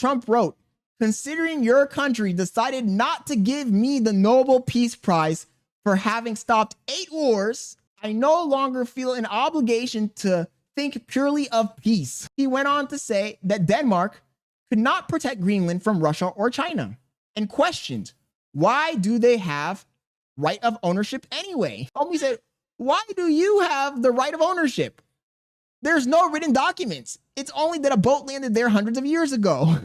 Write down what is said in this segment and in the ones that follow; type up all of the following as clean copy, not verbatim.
Trump wrote, considering your country decided not to give me the Nobel Peace Prize for having stopped 8 wars, I no longer feel an obligation to think purely of peace. He went on to say that Denmark could not protect Greenland from Russia or China, and questioned, why do they have right of ownership anyway? Homie said, why do you have the right of ownership? There's no written documents. It's only that a boat landed there hundreds of years ago.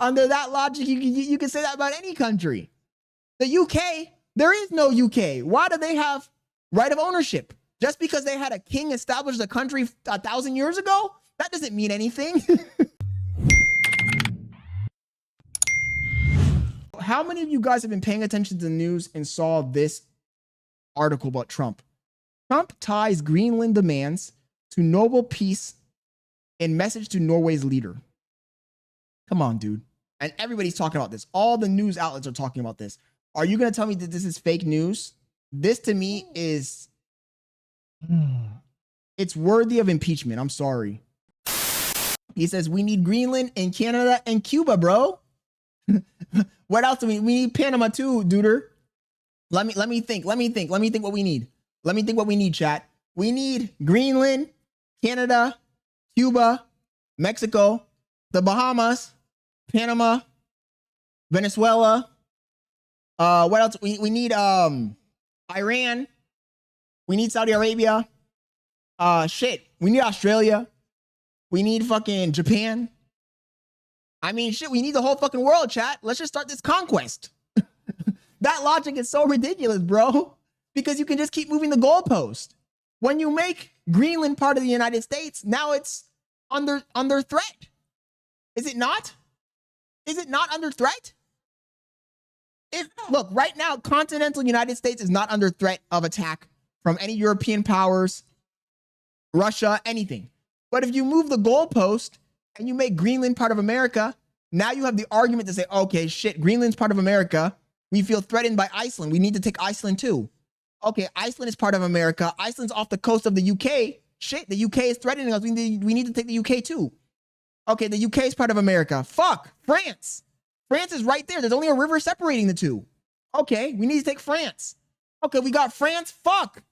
Under that logic, you can say that about any country. The UK, there is no UK. Why do they have right of ownership? Just because they had a king establish the country 1,000 years ago? That doesn't mean anything. How many of you guys have been paying attention to the news and saw this article about Trump? Trump ties Greenland demands to Nobel Peace in message to Norway's leader. Come on, dude. And everybody's talking about this. All the news outlets are talking about this. Are you going to tell me that this is fake news? This to me is... it's worthy of impeachment. I'm sorry. He says, we need Greenland and Canada and Cuba, bro. What else do we need? Panama too, duder. Let me think what we need. Let me think what we need, chat. We need Greenland, Canada, Cuba, Mexico, the Bahamas, Panama, Venezuela. What else? We need Iran. We need Saudi Arabia. Shit. We need Australia. We need fucking Japan. I mean, shit, we need the whole fucking world, chat. Let's just start this conquest. That logic is so ridiculous, bro. Because you can just keep moving the goalpost. When you make Greenland part of the United States, now it's under threat. Is it not? Is it not under threat? Look, right now, continental United States is not under threat of attack from any European powers, Russia, anything. But if you move the goalpost and you make Greenland part of America, now you have the argument to say, okay, shit, Greenland's part of America. We feel threatened by Iceland. We need to take Iceland too. Okay, Iceland is part of America. Iceland's off the coast of the UK. Shit, the UK is threatening us. We need to take the UK too. Okay, the UK is part of America. Fuck, France. France is right there. There's only a river separating the two. Okay, we need to take France. Okay, we got France. Fuck.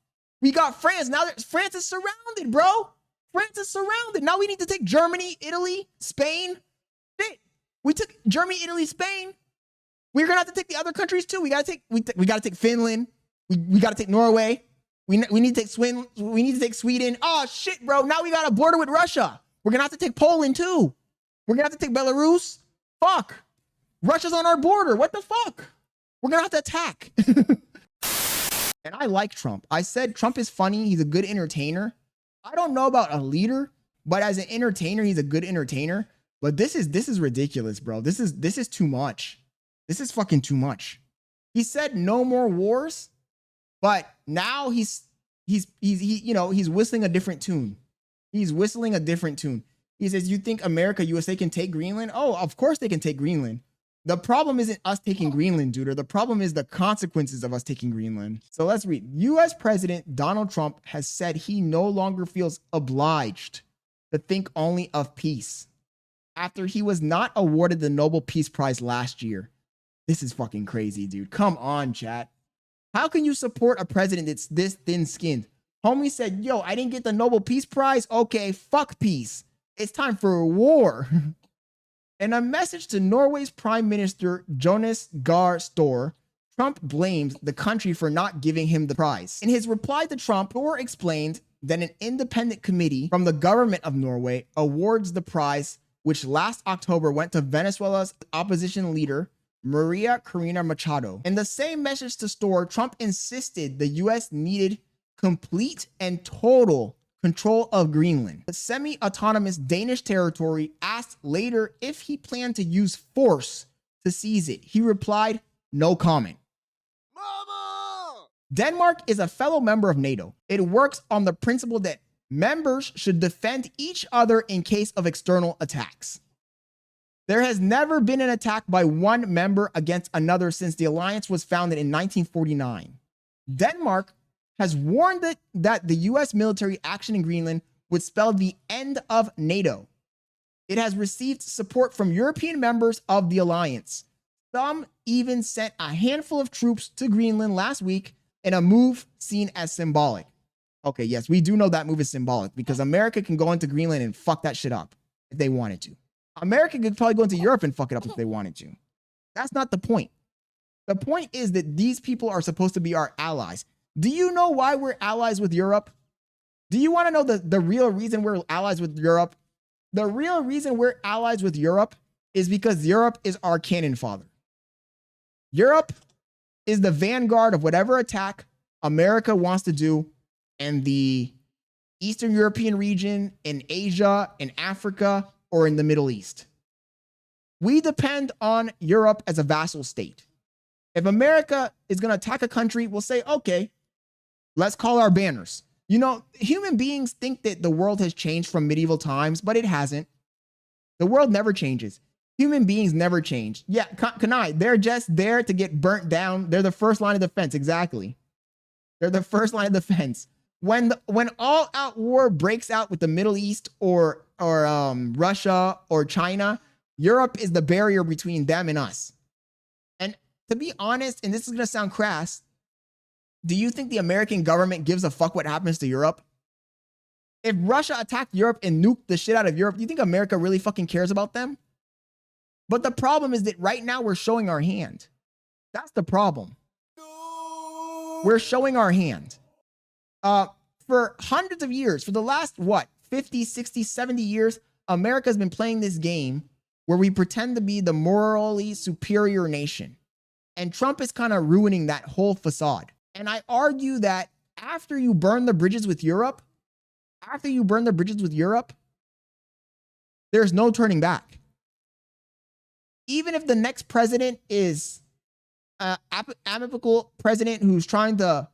We got France. Now France is surrounded, bro. France is surrounded. Now we need to take Germany, Italy, Spain. Shit. We took Germany, Italy, Spain. We're gonna have to take the other countries too. We gotta take Finland. We gotta take Norway. We need to take Sweden. We need to take Sweden. Oh shit, bro. Now we got a border with Russia. We're gonna have to take Poland too. We're gonna have to take Belarus. Fuck. Russia's on our border. What the fuck? We're gonna have to attack. And I like Trump. I said Trump is funny. He's a good entertainer. I don't know about a leader, but as an entertainer, he's a good entertainer. But this is ridiculous, bro. This is too much. This is fucking too much. He said no more wars, but now he's whistling a different tune. He's whistling a different tune. He says, you think America, USA can take Greenland? Oh, of course they can take Greenland. The problem isn't us taking Greenland, dude. The problem is the consequences of us taking Greenland. So let's read. U.S. President Donald Trump has said he no longer feels obliged to think only of peace after he was not awarded the Nobel Peace Prize last year. This is fucking crazy, dude. Come on, chat. How can you support a president that's this thin-skinned? Homie said, yo, I didn't get the Nobel Peace Prize. Okay, fuck peace. It's time for a war. In a message to Norway's Prime Minister Jonas Gahr Store, Trump blamed the country for not giving him the prize. In his reply to Trump, Store explained that an independent committee from the government of Norway awards the prize, which last October went to Venezuela's opposition leader, Maria Corina Machado. In the same message to Store, Trump insisted the U.S. needed complete and total control of Greenland. The semi-autonomous Danish territory asked later if he planned to use force to seize it. He replied, no comment. Mama! Denmark is a fellow member of NATO. It works on the principle that members should defend each other in case of external attacks. There has never been an attack by one member against another since the alliance was founded in 1949. Denmark has warned that the U.S. military action in Greenland would spell the end of NATO. It has received support from European members of the alliance. Some even sent a handful of troops to Greenland last week in a move seen as symbolic. Okay, yes, we do know that move is symbolic because America can go into Greenland and fuck that shit up if they wanted to. America could probably go into Europe and fuck it up if they wanted to. That's not the point. The point is that these people are supposed to be our allies. Do you know why we're allies with Europe? Do you want to know the real reason we're allies with Europe? The real reason we're allies with Europe is because Europe is our cannon fodder. Europe is the vanguard of whatever attack America wants to do in the Eastern European region, in Asia, in Africa, or in the Middle East. We depend on Europe as a vassal state. If America is going to attack a country, we'll say, okay, let's call our banners. You know, human beings think that the world has changed from medieval times, but it hasn't. The world never changes. Human beings never change. Yeah, Kanai, they're just there to get burnt down. They're the first line of defense. Exactly. They're the first line of defense. When all-out war breaks out with the Middle East or Russia or China, Europe is the barrier between them and us. And to be honest, and this is going to sound crass, do you think the American government gives a fuck what happens to Europe? If Russia attacked Europe and nuked the shit out of Europe, do you think America really fucking cares about them? But the problem is that right now we're showing our hand. That's the problem. We're showing our hand. For hundreds of years, for the last, 50, 60, 70 years, America's been playing this game where we pretend to be the morally superior nation. And Trump is kind of ruining that whole facade. And I argue that after you burn the bridges with Europe, there's no turning back. Even if the next president is an amicable president who's trying to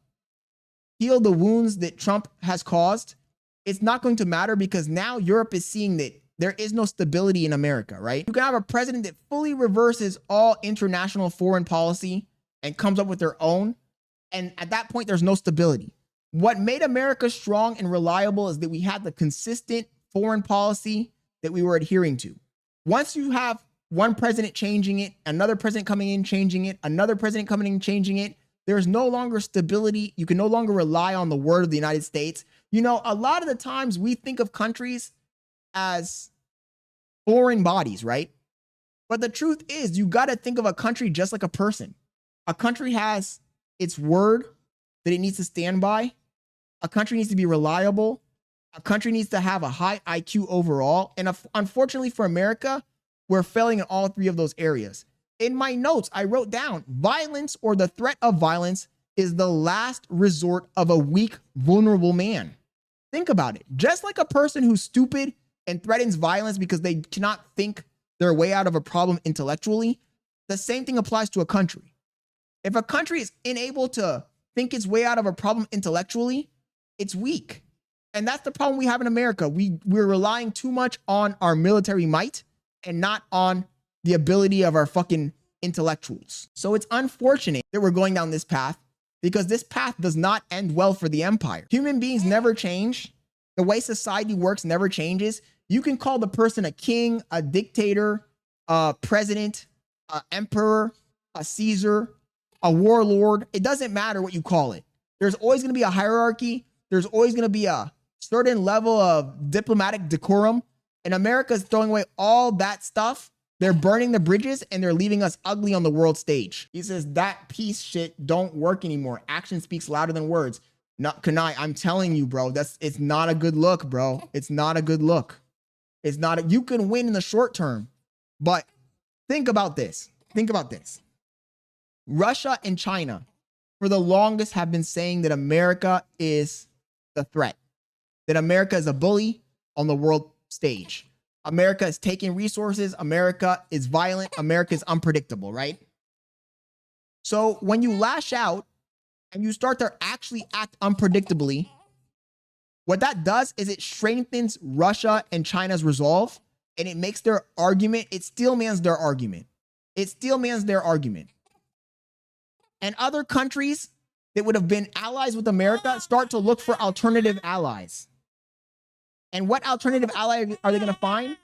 heal the wounds that Trump has caused, it's not going to matter because now Europe is seeing that there is no stability in America, right? You can have a president that fully reverses all international foreign policy and comes up with their own. And at that point, there's no stability. What made America strong and reliable is that we had the consistent foreign policy that we were adhering to. Once you have one president changing it, another president coming in, changing it, another president coming in, changing it, there's no longer stability. You can no longer rely on the word of the United States. You know, a lot of the times we think of countries as foreign bodies, right? But the truth is, you got to think of a country just like a person. A country has its word that it needs to stand by. A country needs to be reliable. A country needs to have a high IQ overall. And unfortunately for America, we're failing in all three of those areas. In my notes, I wrote down violence or the threat of violence is the last resort of a weak, vulnerable man. Think about it. Just like a person who's stupid and threatens violence because they cannot think their way out of a problem intellectually, the same thing applies to a country. If a country is unable to think its way out of a problem intellectually, it's weak. And that's the problem we have in America. We're relying too much on our military might and not on the ability of our fucking intellectuals. So it's unfortunate that we're going down this path because this path does not end well for the empire. Human beings never change. The way society works never changes. You can call the person a king, a dictator, a president, an emperor, a Caesar, a warlord. It doesn't matter what you call it. There's always going to be a hierarchy. There's always going to be a certain level of diplomatic decorum. And America's throwing away all that stuff. They're burning the bridges and they're leaving us ugly on the world stage. He says that piece shit don't work anymore. Action speaks louder than words. Not Kanai, I'm telling you, bro, it's not a good look, bro. It's not a good look. It's not you can win in the short term, but think about this. Think about this. Russia and China for the longest have been saying that America is the threat, that America is a bully on the world stage. America is taking resources. America is violent. America is unpredictable, right? So when you lash out and you start to actually act unpredictably, what that does is it strengthens Russia and China's resolve and it makes their argument, it steelmans their argument. It steelmans their argument. And other countries that would have been allies with America start to look for alternative allies. And what alternative ally are they going to find?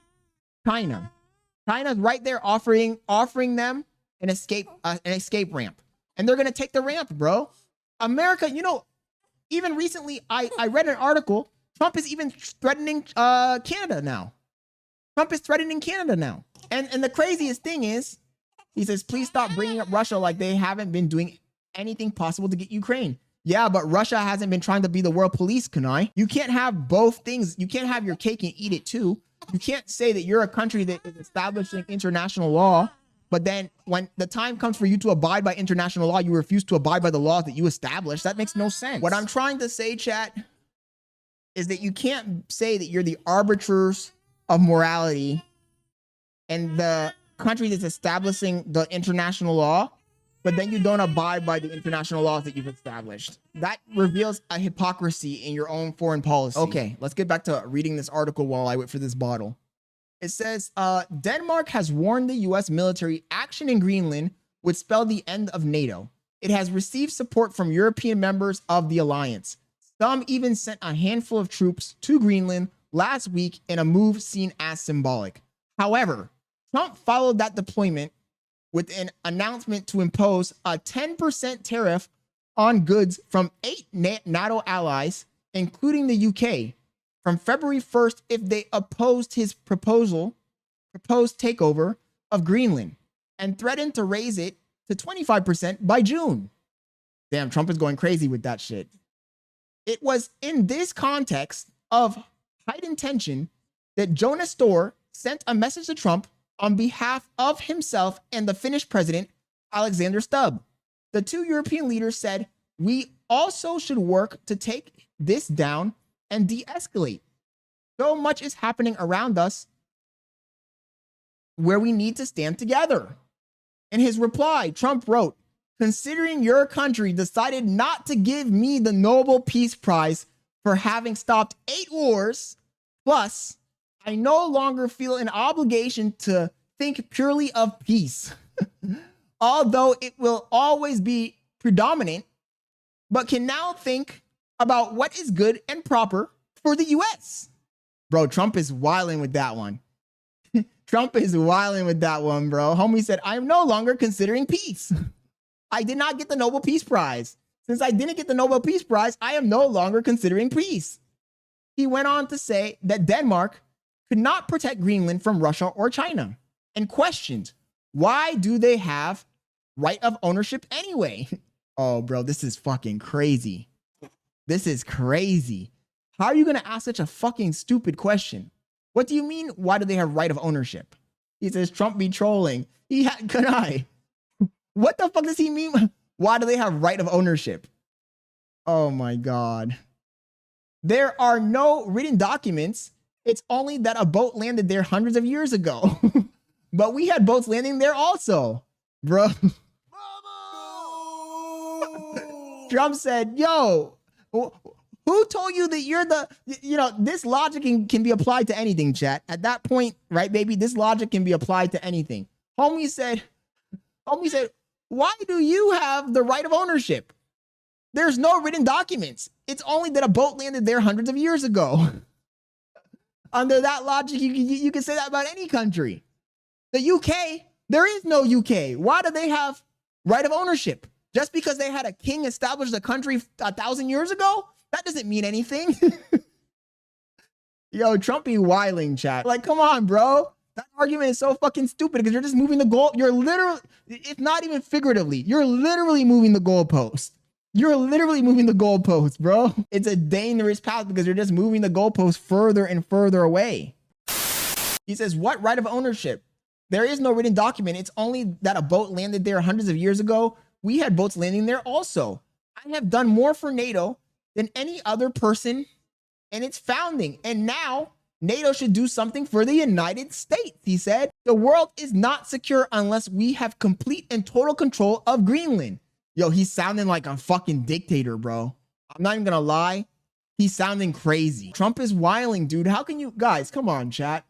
China. China's right there offering them an escape ramp. And they're going to take the ramp, bro. America, you know, even recently, I read an article. Trump is even threatening Canada now. Trump is threatening Canada now. And the craziest thing is, he says, please stop bringing up Russia like they haven't been doing anything possible to get Ukraine. Yeah, but Russia hasn't been trying to be the world police, Kunai. You can't have both things. You can't have your cake and eat it too. You can't say that you're a country that is establishing international law, but then when the time comes for you to abide by international law, you refuse to abide by the laws that you established. That makes no sense. What I'm trying to say, chat, is that you can't say that you're the arbiters of morality and the country that's establishing the international law, but then you don't abide by the international laws that you've established. That reveals a hypocrisy in your own foreign policy. Okay, let's get back to reading this article while I wait for this bottle. It says, Denmark has warned the U.S. military action in Greenland would spell the end of NATO. It has received support from European members of the alliance. Some even sent a handful of troops to Greenland last week in a move seen as symbolic. However, Trump followed that deployment with an announcement to impose a 10% tariff on goods from 8 NATO allies, including the UK, from February 1st if they opposed his proposed takeover of Greenland, and threatened to raise it to 25% by June. Damn, Trump is going crazy with that shit. It was in this context of heightened tension that Jonas Storr sent a message to Trump on behalf of himself and the Finnish president, Alexander Stubb. The two European leaders said, we also should work to take this down and de-escalate. So much is happening around us where we need to stand together. In his reply, Trump wrote, considering your country decided not to give me the Nobel Peace Prize for having stopped 8 wars, plus I no longer feel an obligation to think purely of peace, although it will always be predominant, but can now think about what is good and proper for the U.S. Bro, Trump is wilding with that one. Trump is wilding with that one, bro. Homie said, I am no longer considering peace. I did not get the Nobel Peace Prize. Since I didn't get the Nobel Peace Prize, I am no longer considering peace. He went on to say that Denmark could not protect Greenland from Russia or China, and questioned, why do they have right of ownership anyway? Oh, bro, this is fucking crazy. This is crazy. How are you going to ask such a fucking stupid question? What do you mean, why do they have right of ownership? He says, Trump be trolling. Could I? What the fuck does he mean? Why do they have right of ownership? Oh my God. There are no written documents. It's only that a boat landed there hundreds of years ago. But we had boats landing there also, bro. Trump said, yo, who told you that you're the, this logic can be applied to anything, chat. At that point, right, baby, this logic can be applied to anything. Homie said, why do you have the right of ownership? There's no written documents. It's only that a boat landed there hundreds of years ago. Under that logic, you can say that about any country. The UK, there is no UK. Why do they have right of ownership? Just because they had a king establish the country 1,000 years ago? That doesn't mean anything. Yo, Trump be wilding, chat. Like, come on, bro. That argument is so fucking stupid because you're just moving the goal. You're literally, it's not even figuratively. You're literally moving the goalpost. You're literally moving the goalpost, bro. It's a dangerous path because you're just moving the goalpost further and further away. He says, what right of ownership? There is no written document. It's only that a boat landed there hundreds of years ago. We had boats landing there also. I have done more for NATO than any other person in its founding. And now NATO should do something for the United States, he said. The world is not secure unless we have complete and total control of Greenland. Yo, he's sounding like a fucking dictator, bro. I'm not even gonna lie. He's sounding crazy. Trump is wilding, dude. How can you, guys, come on, chat.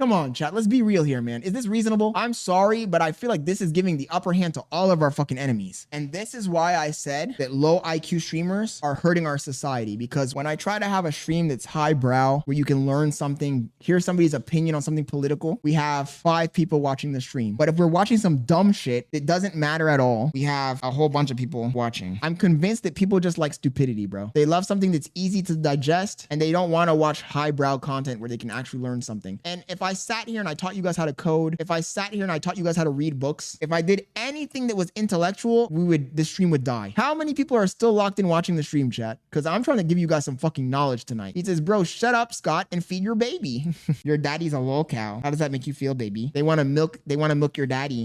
Come on, chat. Let's be real here, man. Is this reasonable? I'm sorry, but I feel like this is giving the upper hand to all of our fucking enemies. And this is why I said that low IQ streamers are hurting our society, because when I try to have a stream that's highbrow, where you can learn something, hear somebody's opinion on something political, we have 5 people watching the stream. But if we're watching some dumb shit, it doesn't matter at all. We have a whole bunch of people watching. I'm convinced that people just like stupidity, bro. They love something that's easy to digest, and they don't want to watch highbrow content where they can actually learn something. And if I sat here and I taught you guys how to code, if I sat here and I taught you guys how to read books, if I did anything that was intellectual, the stream would die. How many people are still locked in watching the stream, chat? Because I'm trying to give you guys some fucking knowledge tonight. He says, bro, shut up, Scott, and feed your baby. Your daddy's a lol cow. How does that make you feel, baby? They want to milk your daddy.